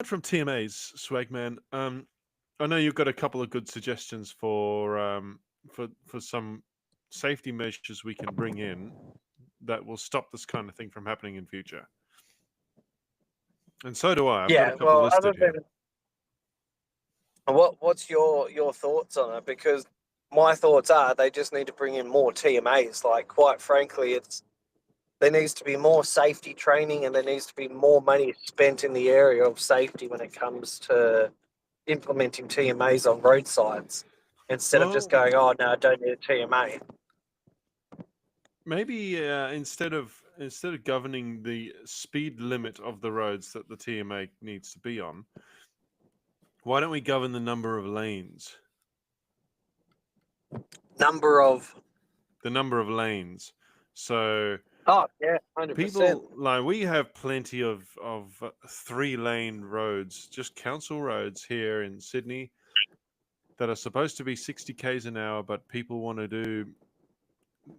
from TMAs, Swagman, I know you've got a couple of good suggestions for some safety measures we can bring in that will stop this kind of thing from happening in future. And so do I. I've got a Yeah, couple well, other listed than here. what's your thoughts on it? Because my thoughts are they just need to bring in more TMAs. Like, quite frankly, there needs to be more safety training and there needs to be more money spent in the area of safety when it comes to implementing TMAs on roadsides instead of just Well, going, oh, no, I don't need a TMA. maybe instead of governing the speed limit of the roads that the TMA needs to be on, why don't we govern the number of lanes? Number of, The number of lanes. So oh, yeah, 100%. people like we have plenty of 3-lane roads, just council roads here in Sydney that are supposed to be 60 k's an hour, but people want to do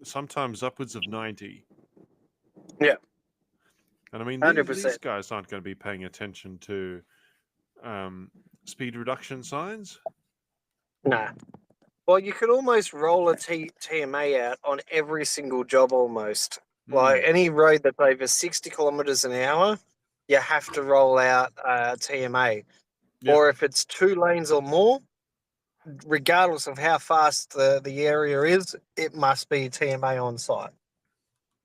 sometimes upwards of 90. Yeah, And I mean, these 100%. guys aren't going to be paying attention to speed reduction signs. Nah. Well, you could almost roll a TMA out on every single job almost. Like, Mm, any road that's over 60 kilometres an hour, you have to roll out a TMA. yep. Or if it's 2 lanes or more, regardless of how fast the area is, it must be TMA on site.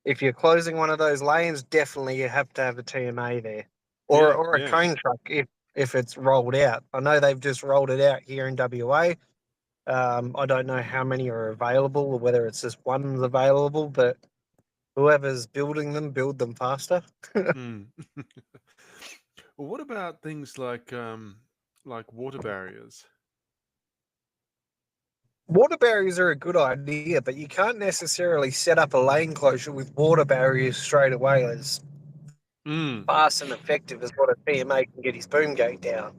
If you're closing one of those lanes, definitely you have to have a TMA there. Yeah, Or a yeah. cone truck if it's rolled out. I know they've just rolled it out here in WA. I don't know how many are available or whether it's just one's available, but whoever's building them, build them faster. Mm. Well, what about things like water barriers? Water barriers are a good idea, but you can't necessarily set up a lane closure with water barriers straight away as Mm, fast and effective as what a TMA can get his boom gate down.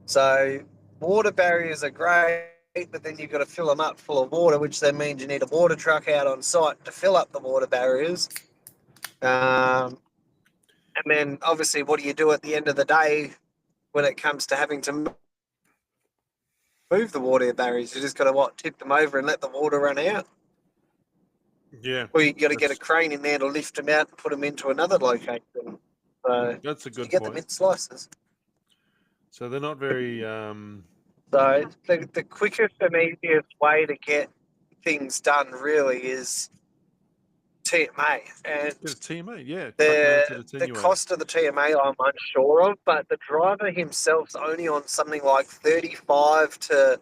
So water barriers are great, but then you've got to fill them up full of water, which then means you need a water truck out on site to fill up the water barriers. And then obviously, what do you do at the end of the day when it comes to having to move the water barriers? You just got to tip them over and let the water run out, yeah, or you got to get a that's crane in there to lift them out and put them into another location. So that's a you good get them point. in slices. So they're not very So the quickest and easiest way to get things done really is TMA, and get a teammate. Yeah, chuck them the into the the attenuator. cost of the TMA I'm unsure of, but the driver himself's only on something like 35 to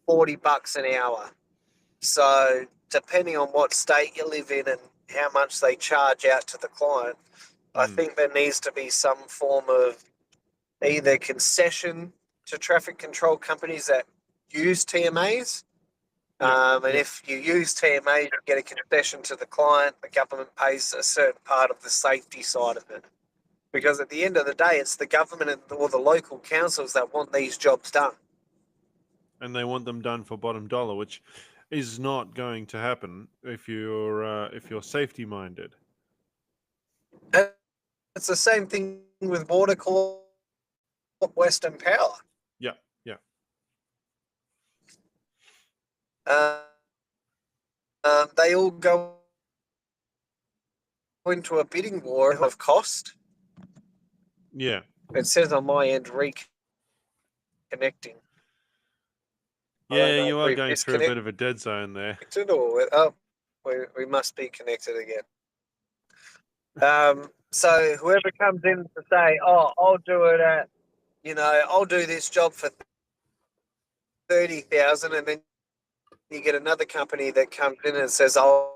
$40 an hour. So depending on what state you live in and how much they charge out to the client, I Mm, think there needs to be some form of either concession to traffic control companies that use TMAs. yeah, And yeah. if you use TMA, you get a concession to the client. The government pays a certain part of the safety side of it. Because at the end of the day, it's the government or the local councils that want these jobs done. And they want them done for bottom dollar, which is not going to happen if you're safety minded. It's the same thing with Water Corp, Western Power. Yeah, yeah. Uh, they all go into a bidding war of cost. Yeah. It says on my end reconnecting. I don't Yeah, know you if are we've going through a bit disconnected of a dead zone there. or we must be connected again. So whoever comes in to say, "Oh, I'll do it at," I'll do this job for 30,000, and then you get another company that comes in and says, but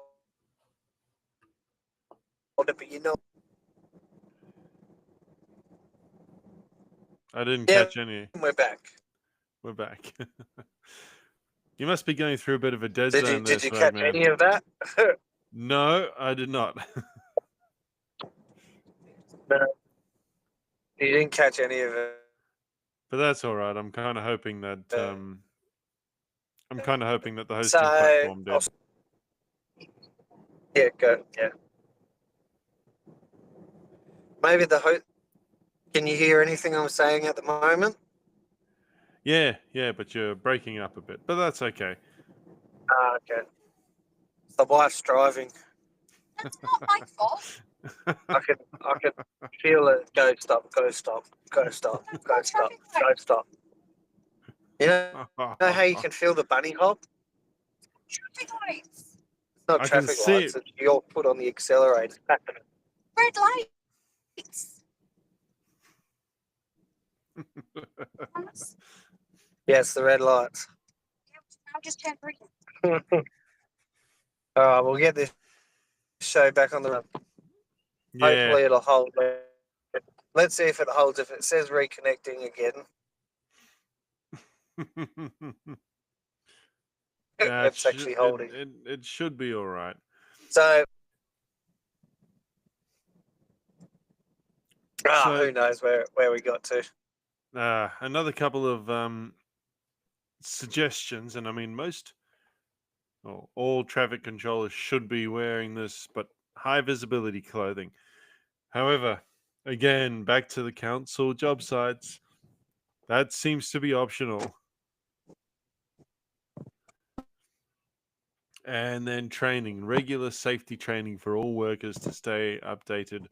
I didn't yeah, catch any. we're back. We're back. You must be going through a bit of a dead Did you zone there, did you catch Swagman. any of that? No, I did not. No, you didn't catch any of it. But that's all right. I'm kind of hoping that the hosting So, platform did. yeah, go, yeah. Maybe the host. Can you hear anything I'm saying at the moment? Yeah, but you're breaking up a bit, but that's okay. Ah, okay. The wife's driving. That's not my fault. I can feel it. Go stop. Go stop. Go stop. Go stop. Go stop. You know how you can feel the bunny hop? Traffic lights. It's not I can traffic see lights. it. It's your foot on the accelerator. Red lights. Thomas, Yes, the red lights. I'm just turned green. All right, we'll get this show back on the run. Yeah. Hopefully it'll hold. Let's see if it holds. If it says reconnecting again, Yeah, it's actually holding. it should be all right. So, So- who knows where we got to? Another couple of suggestions, and I mean all traffic controllers should be wearing this, but high visibility clothing. However, again, back to the council job sites, that seems to be optional. And then training, regular safety training for all workers to stay updated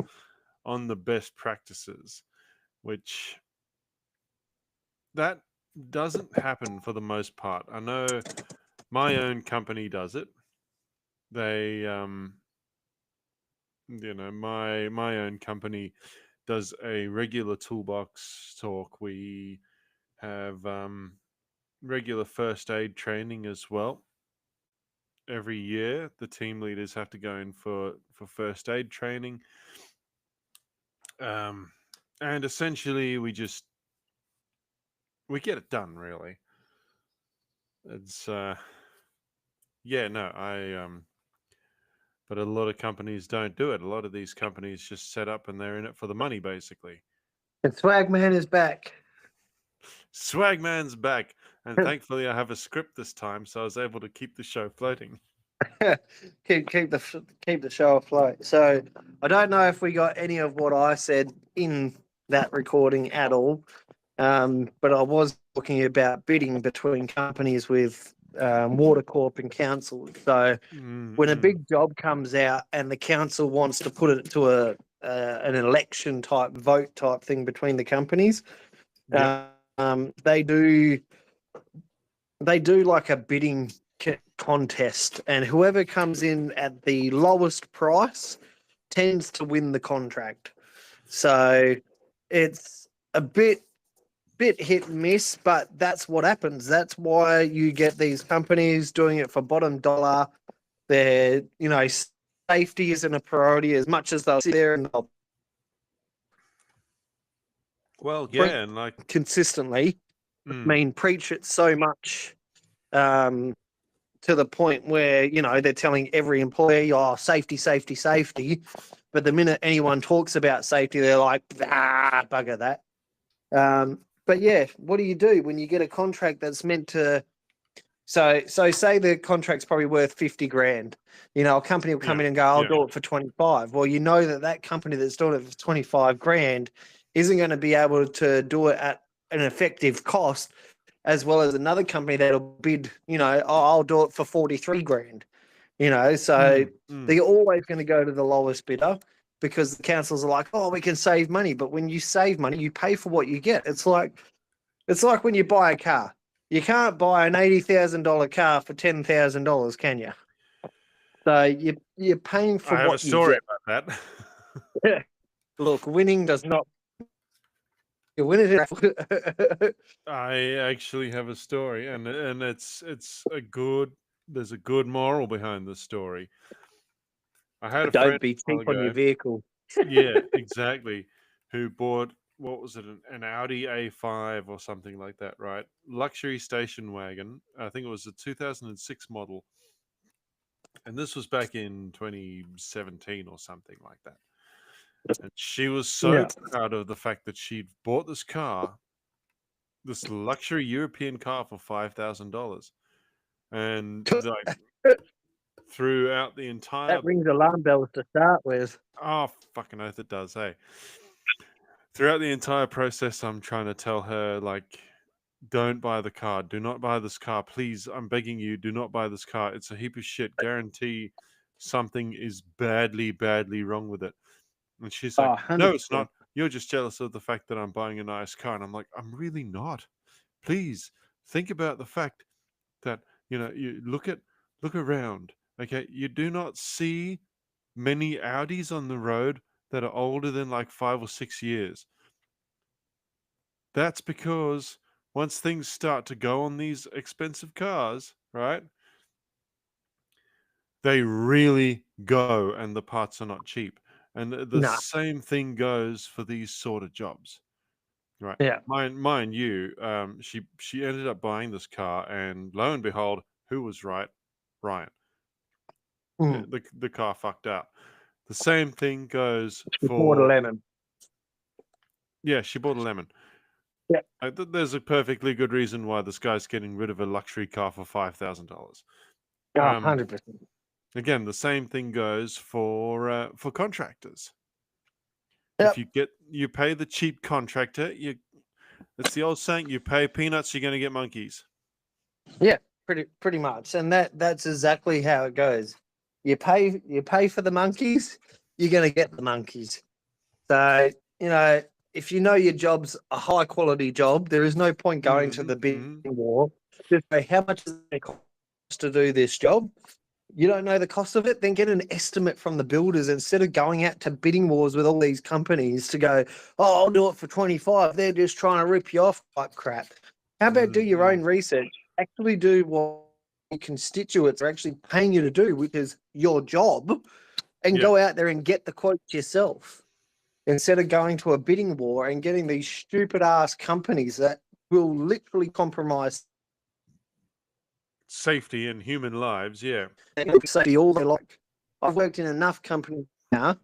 on the best practices, which that doesn't happen for the most part. I know my own company does it. They my own company does a regular toolbox talk. We have regular first aid training as well. Every year, the team leaders have to go in for first aid training, and essentially we get it done. Really, it's but a lot of companies don't do it. A lot of these companies just set up and they're in it for the money, basically. And Swagman is back. Swagman's back, and thankfully I have a script this time, so I was able to keep the show floating. keep the show afloat. So I don't know if we got any of what I said in that recording at all, but I was talking about bidding between companies with Water Corp and council. So when a big job comes out and the council wants to put it to an election type vote type thing between the companies, Yep. they do like a bidding contest, and whoever comes in at the lowest price tends to win the contract. So it's a bit hit and miss, but that's what happens. That's why you get these companies doing it for bottom dollar. They're, safety isn't a priority as much as they'll sit there and they'll Well, yeah, and like consistently preach it so much to the point where, they're telling every employee, oh, safety, safety, safety. But the minute anyone talks about safety, they're like, bugger that. But yeah, what do you do when you get a contract that's meant to? So say the contract's probably worth 50 grand. A company will come in and go, I'll do it for 25. Well, that company that's doing it for 25 grand isn't going to be able to do it at an effective cost, as well as another company that'll bid, I'll do it for 43 grand. So they're always going to go to the lowest bidder, because the councils are like, oh, we can save money. But when you save money, you pay for what you get. It's like when you buy a car. You can't buy an $80,000 car for $10,000, can you? So you're paying for I have what a story you about that. get. Look, winning does not. You win it. I actually have a story, and it's there's a good moral behind the story. I had a Don't friend be a while cheap on your ago. vehicle. Yeah, exactly. Who bought, what was it, an Audi A5 or something like that, right? Luxury station wagon. I think it was a 2006 model. And this was back in 2017 or something like that. And she was so proud of the fact that she'd bought this car, this luxury European car, for $5,000. And like throughout the entire That rings alarm bells to start with. Oh, fucking oath it does, hey. throughout the entire process, I'm trying to tell her, like, don't buy the car. Do not buy this car. Please, I'm begging you, do not buy this car. It's a heap of shit. Guarantee something is badly, badly wrong with it. And she's like, Oh, no, it's 100%. not. You're just jealous of the fact that I'm buying a nice car. And I'm like, I'm really not. Please think about the fact that, you look around. Okay. You do not see many Audis on the road that are older than like 5 or 6 years. That's because once things start to go on these expensive cars, right? They really go, and the parts are not cheap. And the Nah. same thing goes for these sort of jobs, right? Yeah. Mind you, she ended up buying this car, and lo and behold, who was right? Ryan. Mm. The car fucked out. The same thing goes Before the for lemon. yeah. She bought a lemon. Yeah. There's a perfectly good reason why this guy's getting rid of a luxury car for $5,000. Oh, 100%. Again, the same thing goes for contractors. Yep. If you pay the cheap contractor, it's the old saying: you pay peanuts, you're going to get monkeys. Yeah, pretty much, and that's exactly how it goes. You pay for the monkeys, you're gonna get the monkeys. So if you know your job's a high quality job, there is no point going to the bidding war. Just say how much does it cost to do this job. You don't know the cost of it, then get an estimate from the builders instead of going out to bidding wars with all these companies to go, oh, I'll do it for 25. They're just trying to rip you off like crap. How about do your own research? Actually do what your constituents are actually paying you to do, which is your job, and go out there and get the quotes yourself instead of going to a bidding war and getting these stupid ass companies that will literally compromise safety and human lives. Yeah. Safety all they like. I've worked in enough companies now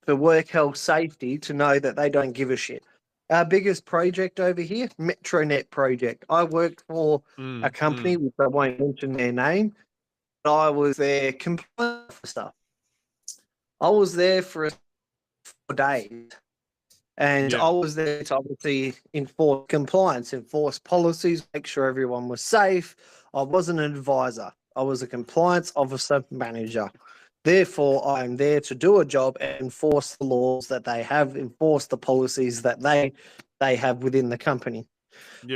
for work health safety to know that they don't give a shit. Our biggest project over here, Metronet project. I worked for a company, which I won't mention their name. I was their compliance officer. I was there for 4 days. And I was there to obviously enforce compliance, enforce policies, make sure everyone was safe. I wasn't an advisor. I was a compliance officer manager. Therefore, I am there to do a job and enforce the laws that they have, enforce the policies that they have within the company.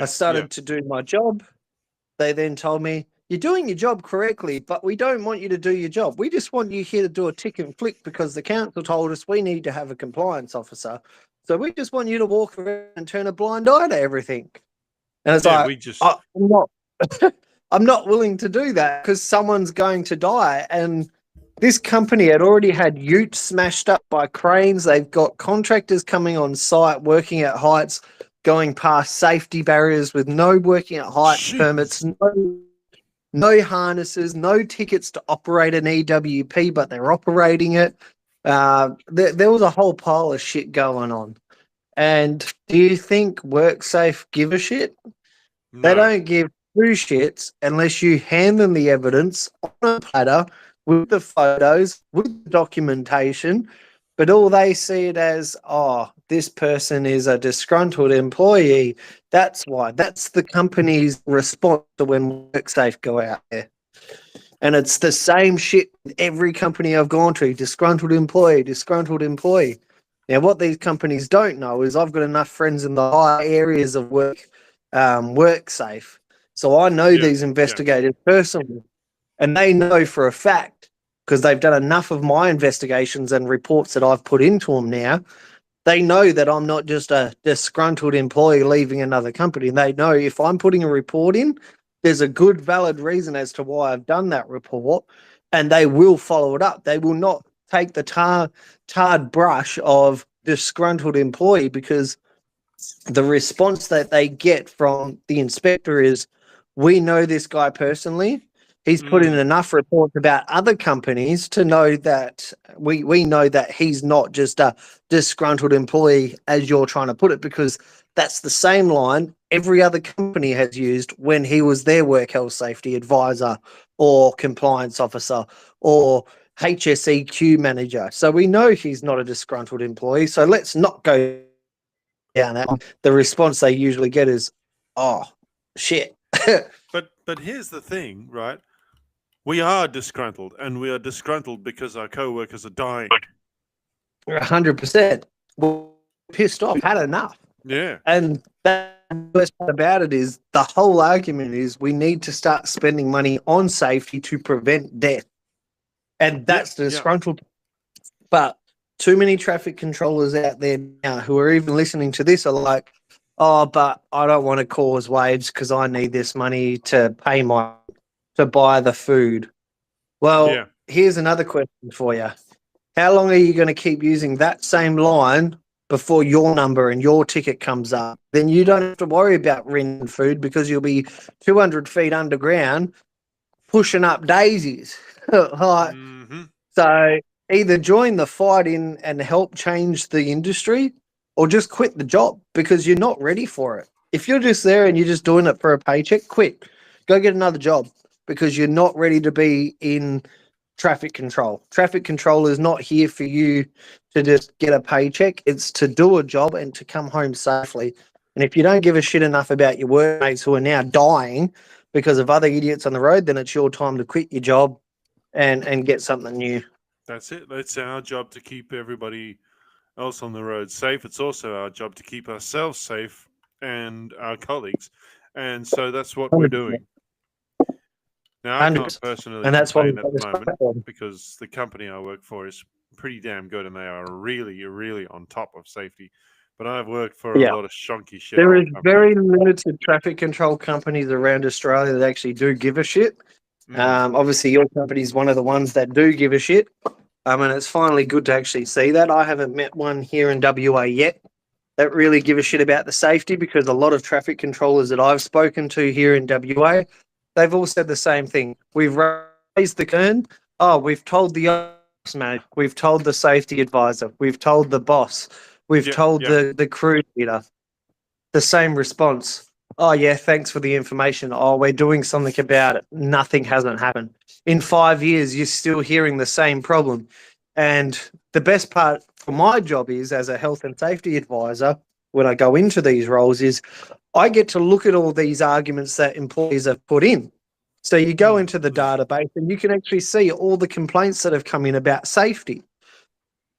I started to do my job. They then told me, you're doing your job correctly, but we don't want you to do your job. We just want you here to do a tick and flick because the council told us we need to have a compliance officer. So we just want you to walk around and turn a blind eye to everything. And it's I'm not willing to do that because someone's going to die. And this company had already had utes smashed up by cranes. They've got contractors coming on site, working at heights, going past safety barriers with no working at height permits, no harnesses, no tickets to operate an EWP, but they're operating it. There was a whole pile of shit going on. And do you think WorkSafe give a shit? No. They don't give two shits unless you hand them the evidence on a platter with the photos, with the documentation, but all they see it as, oh, this person is a disgruntled employee. That's why. That's the company's response to when WorkSafe go out there. And it's the same shit with every company I've gone to, disgruntled employee, disgruntled employee. Now, what these companies don't know is I've got enough friends in the high areas of WorkSafe. So I know these investigators personally, and they know for a fact, because they've done enough of my investigations and reports that I've put into them now, they know that I'm not just a disgruntled employee leaving another company. They know if I'm putting a report in, there's a good, valid reason as to why I've done that report, and they will follow it up. They will not take the tarred brush of disgruntled employee, because the response that they get from the inspector is, we know this guy personally. He's put in enough reports about other companies to know that we know that he's not just a disgruntled employee, as you're trying to put it, because that's the same line every other company has used when he was their work health safety advisor or compliance officer or HSEQ manager. So we know he's not a disgruntled employee. So let's not go down that. The response they usually get is, "Oh, shit." But here's the thing, right? We are disgruntled, and we are disgruntled because our co-workers are dying. 100%. We're pissed off, had enough. Yeah. And the best part about it is the whole argument is we need to start spending money on safety to prevent death. And that's the disgruntled. But too many traffic controllers out there now who are even listening to this are like, oh, but I don't want to cause waves because I need this money to buy the food. Well, here's another question for you. How long are you going to keep using that same line before your number and your ticket comes up? Then you don't have to worry about renting food because you'll be 200 feet underground pushing up daisies. So either join the fight in and help change the industry or just quit the job because you're not ready for it. If you're just there and you're just doing it for a paycheck, quit. Go get another job because you're not ready to be in traffic control. Traffic control is not here for you to just get a paycheck. It's to do a job and to come home safely. And if you don't give a shit enough about your workmates who are now dying because of other idiots on the road, then it's your time to quit your job and get something new. That's it. It's our job to keep everybody else on the road safe. It's also our job to keep ourselves safe and our colleagues. And so that's what we're doing. Now, I can't personally complain at the moment because the company I work for is pretty damn good and they are really, really on top of safety. But I've worked for a lot of shonky shit. There is very limited traffic control companies around Australia that actually do give a shit. Obviously, your company is one of the ones that do give a shit. And it's finally good to actually see that. I haven't met one here in WA yet that really give a shit about the safety because a lot of traffic controllers that I've spoken to here in WA, they've all said the same thing. We've raised the concern. Oh, we've told the ops manager. We've told the safety advisor. We've told the boss. We've told the crew leader. The same response. Oh, yeah, thanks for the information. Oh, we're doing something about it. Nothing hasn't happened. In 5 years, you're still hearing the same problem. And the best part for my job is, as a health and safety advisor, when I go into these roles, is I get to look at all these arguments that employees have put in. So you go into the database and you can actually see all the complaints that have come in about safety.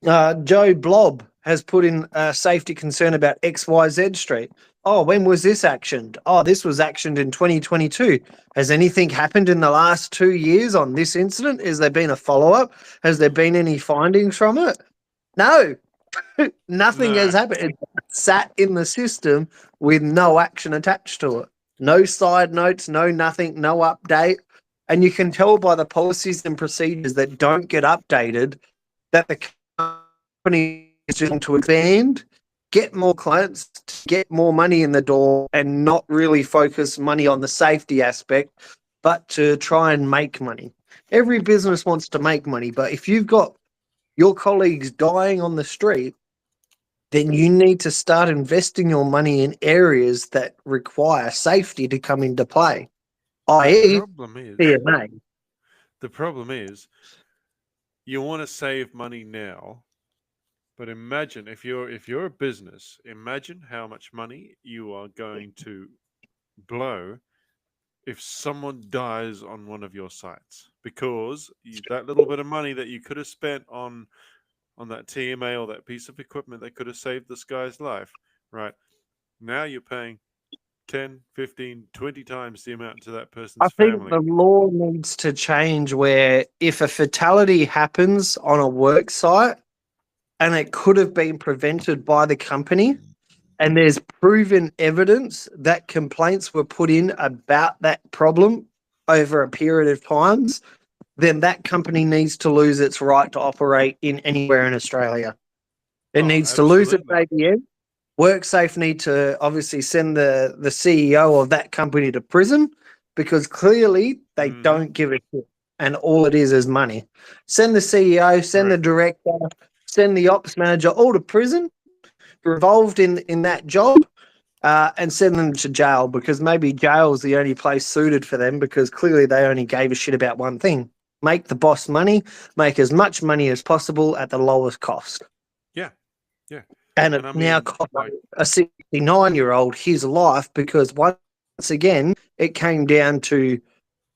Joe Blob has put in a safety concern about XYZ Street. Oh, when was this actioned? Oh, this was actioned in 2022. Has anything happened in the last 2 years on this incident? Has there been a follow-up? Has there been any findings from it? No. Nothing has happened. It's sat in the system with no action attached to it. No side notes, no nothing, no update. And you can tell by the policies and procedures that don't get updated that the company is trying to expand, get more clients, get more money in the door, and not really focus money on the safety aspect, but to try and make money. Every business wants to make money, but if you've got your colleagues dying on the street, then you need to start investing your money in areas that require safety to come into play, i.e. CMA. The problem is you want to save money now, but imagine if you're a business, imagine how much money you are going to blow if someone dies on one of your sites, because that little bit of money that you could have spent on that TMA or that piece of equipment that could have saved this guy's life, right? Now you're paying 10, 15, 20 times the amount to that person's family. I think the law needs to change where if a fatality happens on a work site and it could have been prevented by the company and there's proven evidence that complaints were put in about that problem over a period of times, then that company needs to lose its right to operate in anywhere in Australia. It needs to lose its ABN. WorkSafe need to obviously send the CEO of that company to prison because clearly they don't give a shit and all it is money. Send the CEO, send the director, send the ops manager all to prison, involved in that job, and send them to jail because maybe jail is the only place suited for them because clearly they only gave a shit about one thing. Make the boss money, make as much money as possible at the lowest cost. Yeah, yeah. And And it's I now mean, cost like, a 69-year-old his life because once again it came down to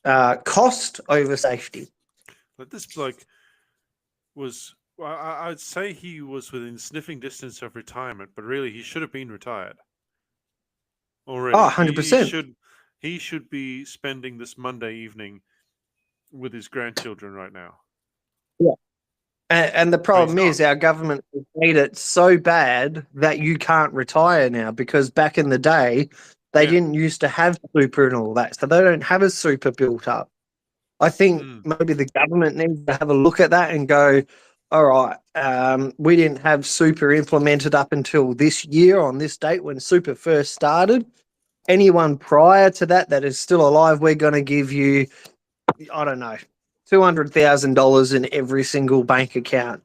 cost over safety. this bloke was. Well, I'd say he was within sniffing distance of retirement, but really he should have been retired already. Oh, He 100%. should be spending this Monday evening with his grandchildren right now. And the problem not. is our government has made it so bad that you can't retire now because back in the day, they Yeah. didn't used to have super and all that. So they don't have a super built up. I think maybe the government needs to have a look at that and go, all right, we didn't have super implemented up until this year on this date when super first started. Anyone prior to that that is still alive, we're going to give you, I don't know, $200,000 in every single bank account.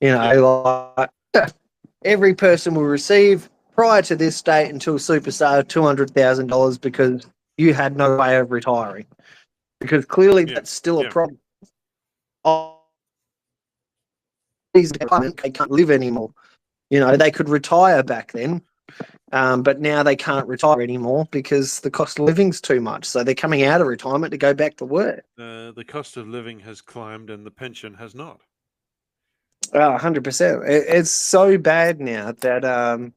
You know, like every person will receive prior to this date until super started $200,000 because you had no way of retiring. Because clearly that's still a problem. They can't live anymore. You know, they could retire back then, but now they can't retire anymore because the cost of living's too much. So they're coming out of retirement to go back to work. The cost of living has climbed and the pension has not. 100%. It's so bad now that,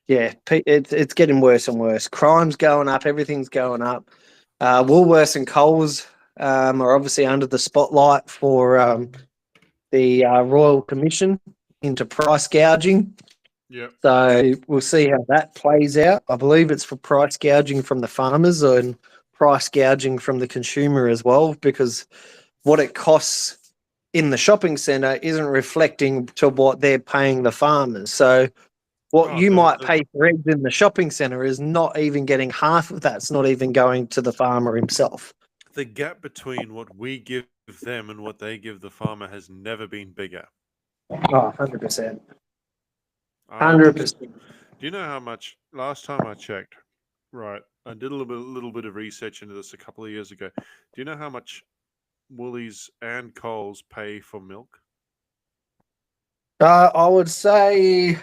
it's getting worse and worse. Crime's going up. Everything's going up. Woolworths and Coles are obviously under the spotlight for the Royal Commission into price gouging. Yep. So we'll see how that plays out. I believe it's for price gouging from the farmers and price gouging from the consumer as well, because what it costs in the shopping centre isn't reflecting to what they're paying the farmers. So what you might pay for eggs in the shopping centre is not even getting half of that. It's not even going to the farmer himself. The gap between what we give them and what they give the farmer has never been bigger. Oh, 100%. 100%. Do you know how much? Last time I checked, right, I did a little bit of research into this a couple of years ago. Do you know how much Woolies and Coles pay for milk? I would say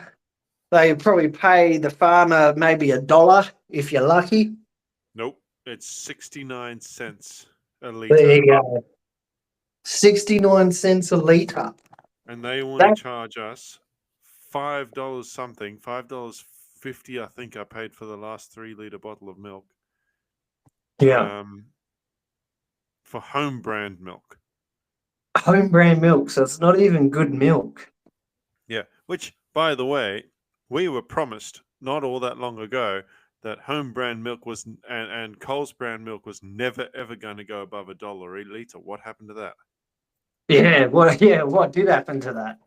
they probably pay the farmer maybe $1 if you're lucky. Nope, it's 69 cents a litre. There you go. 69 cents a litre. And they want to charge us $5 something, $5.50 I think I paid for the last 3-litre bottle of milk. Yeah. For home brand milk. Home brand milk, so it's not even good milk. Yeah, which, by the way, we were promised not all that long ago that home brand milk was and Coles brand milk was never ever going to go above $1 a litre. What happened to that? Yeah, what did happen to that?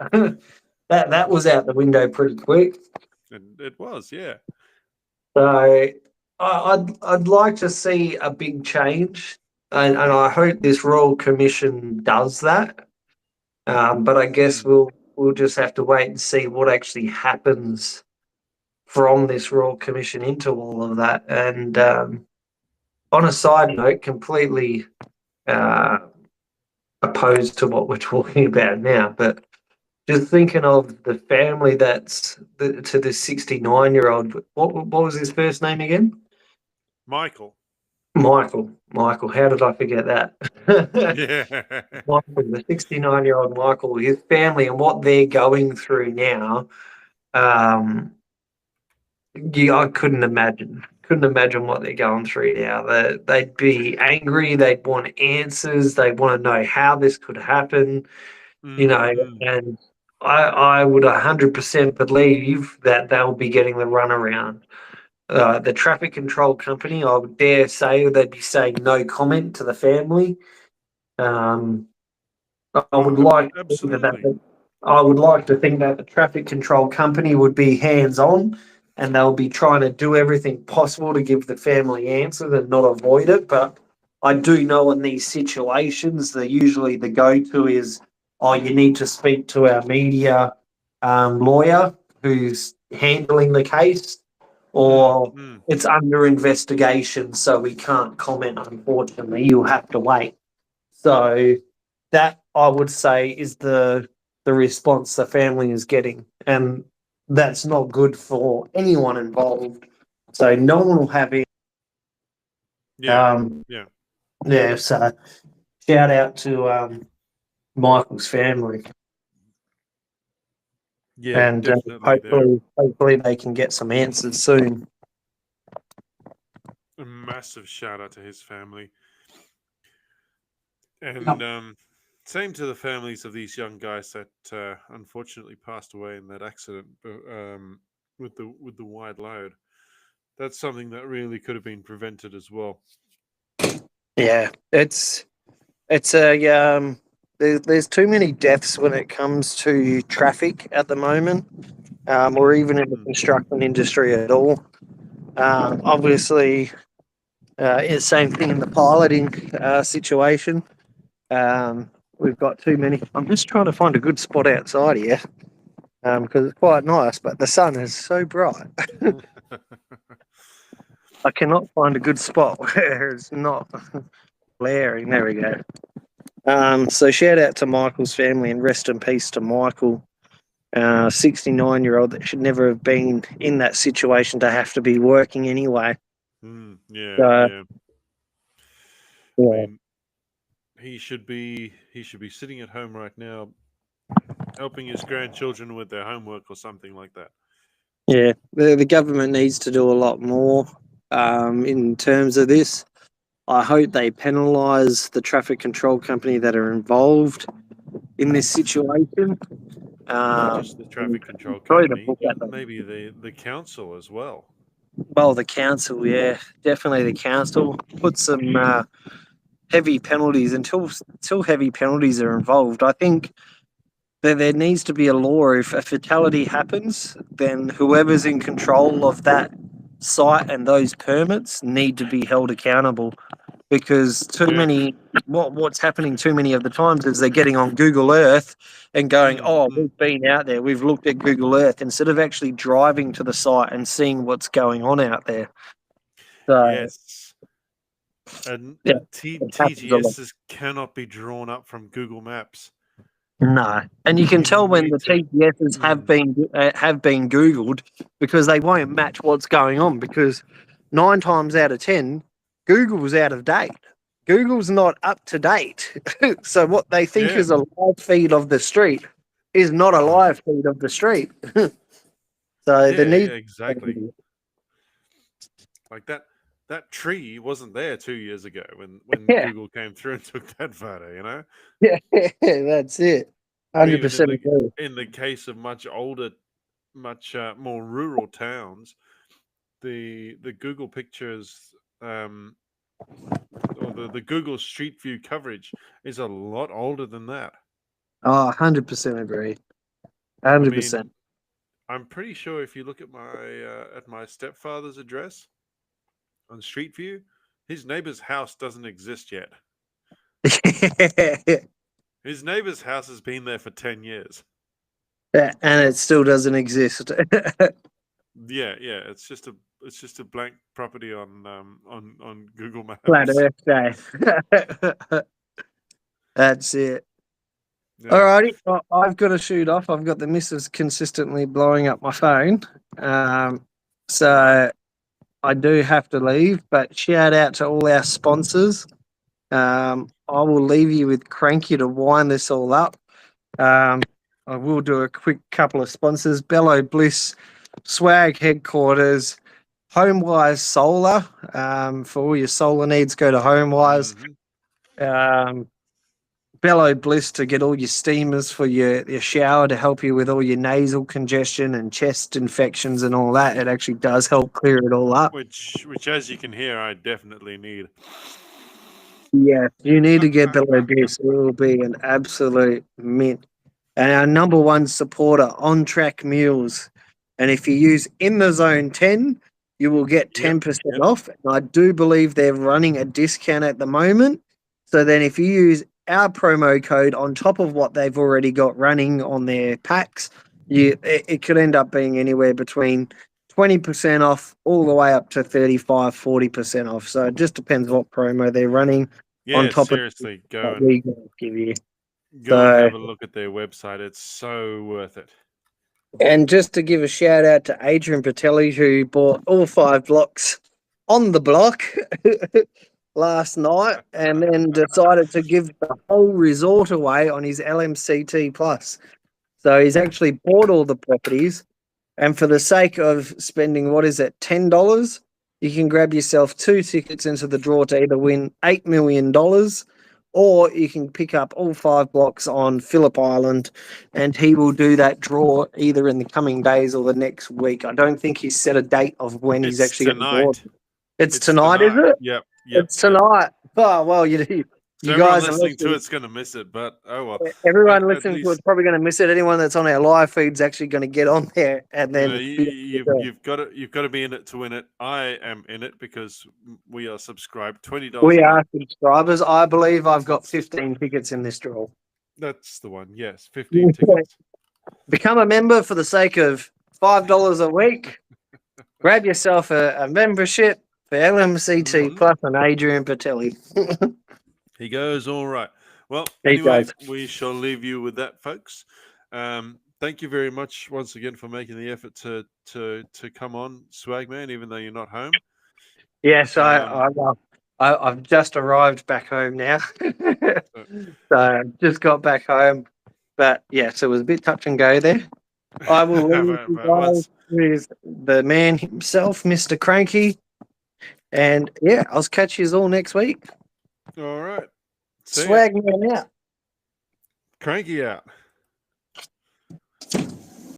that was out the window pretty quick. It was, yeah. So I'd like to see a big change, and I hope this Royal Commission does that. But I guess we'll just have to wait and see what actually happens from this Royal Commission into all of that. And on a side note, completely opposed to what we're talking about now, but just thinking of the family that's to the 69-year-old. What was his first name again? Michael. How did I forget that? Yeah. Michael, the 69-year-old Michael, his family and what they're going through now. I couldn't imagine what they're going through now. They'd be angry. They'd want answers. They want to know how this could happen. You know, and I would 100% believe that they'll be getting the runaround. The traffic control company, I would dare say, they'd be saying no comment to the family. I would like to think that the traffic control company would be hands-on, and they'll be trying to do everything possible to give the family answers and not avoid it. But I do know in these situations, usually the go-to is, you need to speak to our media lawyer who's handling the case, or it's under investigation, so we can't comment, unfortunately. You'll have to wait. So that, I would say, is the response the family is getting. And that's not good for anyone involved. So no one will have it. Yeah, yeah. Yeah. So shout out to Michael's family, Yeah, and definitely. They're hopefully they can get some answers soon. a massive shout out to his family. And same to the families of these young guys that unfortunately passed away in that accident with the wide load. That's something that really could have been prevented as well. Yeah, it's there's too many deaths when it comes to traffic at the moment, or even in the construction industry at all. Obviously, it's same thing in the piloting situation. We've got too many. I'm just trying to find a good spot outside here because it's quite nice, but the sun is so bright. I cannot find a good spot where it's not glaring. There we go. So shout out to Michael's family and rest in peace to Michael, 69-year-old that should never have been in that situation to have to be working anyway. Yeah, So, yeah. I yeah. mean, he should be sitting at home right now, helping his grandchildren with their homework or something like that. Yeah, the government needs to do a lot more in terms of this. I hope they penalise the traffic control company that are involved in this situation. Not just the traffic control throw the company, book at them. maybe the council as well. Well, the council, yeah, definitely the council. Put some heavy penalties until heavy penalties are involved. I think that there needs to be a law. If a fatality happens, then whoever's in control of that site and those permits need to be held accountable, because too Yeah. many what's happening too many of the times is they're getting on Google Earth and going, we've been out there, we've looked at Google Earth, instead of actually driving to the site and seeing what's going on out there. So Yes. And yeah, TGSs cannot be drawn up from Google Maps. no, and you can tell when the need to- TGSs have been Googled, because they won't match what's going on, because 9 times out of 10, Google's out of date. Google's not up to date. So what they think Yeah. is a live feed of the street is not a live feed of the street. So the need exactly. Like that tree wasn't there 2 years ago when Yeah. Google came through and took that photo, you know? Yeah, that's it. Or even 100% agree. in the case of much older, much more rural towns, the Google pictures or the Google Street View coverage is a lot older than that. Oh, 100% agree. 100%. I'm pretty sure if you look at my stepfather's address on Street View, his neighbor's house doesn't exist yet. His neighbor's house has been there for 10 years. And it still doesn't exist. Yeah, it's just a blank property on Google Maps. Flat Earth Day. That's it. Yeah. Alrighty, I've got to shoot off. I've got the missus consistently blowing up my phone. So I do have to leave, but shout out to all our sponsors. I will leave you with Cranky to wind this all up. I will do a quick couple of sponsors: Bello Bliss, Swag Headquarters, Homewise Solar. For all your solar needs, go to Homewise. Bello Bliss to get all your steamers for your shower, to help you with all your nasal congestion and chest infections and all that. It actually does help clear it all up. Which as you can hear, I definitely need. Yeah, you need to get Bello Bliss. It will be an absolute mint. And our number one supporter, On Track Mules. And if you use In the Zone 10, you will get 10% off. And I do believe they're running a discount at the moment. So then if you use our promo code on top of what they've already got running on their packs, it could end up being anywhere between 20% off all the way up to 35, 40% off. So it just depends what promo they're running. Yeah, on top seriously, of go we give you. and have a look at their website. It's so worth it. And just to give a shout out to Adrian Patelli, who bought all 5 blocks on the block last night and then decided to give the whole resort away on his LMCT Plus. So he's actually bought all the properties. And for the sake of spending, what is it, $10, you can grab yourself 2 tickets into the draw to either win $8 million or you can pick up all 5 blocks on Phillip Island and he will do that draw either in the coming days or the next week. I don't think he's set a date of when he's It's actually going to draw. tonight. It's tonight, is it? Yep. It's tonight. Oh, well, you So guys everyone are listening to it's going to miss it, but oh well. everyone At listening to least- it's probably going to miss it. Anyone that's on our live feed's actually going to get on there and then You've got to be in it to win it. I am in it because we are subscribed. $20. we a are month. subscribers. I believe I've got 15 tickets in this draw. That's the one. Yes, 15 tickets. Become a member for the sake of $5 a week. Grab yourself a membership for LMCT Mhm. Plus and Adrian Patelli. He goes, all right. Well, He anyway, goes. we shall leave you with that, folks. Thank you very much once again for making the effort to come on, Swagman, even though you're not home. Yes, I've just arrived back home now. So I just got back home. But yes, it was a bit touch and go there. I will leave you But once- guys with the man himself, Mr. Cranky. And yeah, I'll catch you all next week. all right. See ya. Swag man out. Cranky out.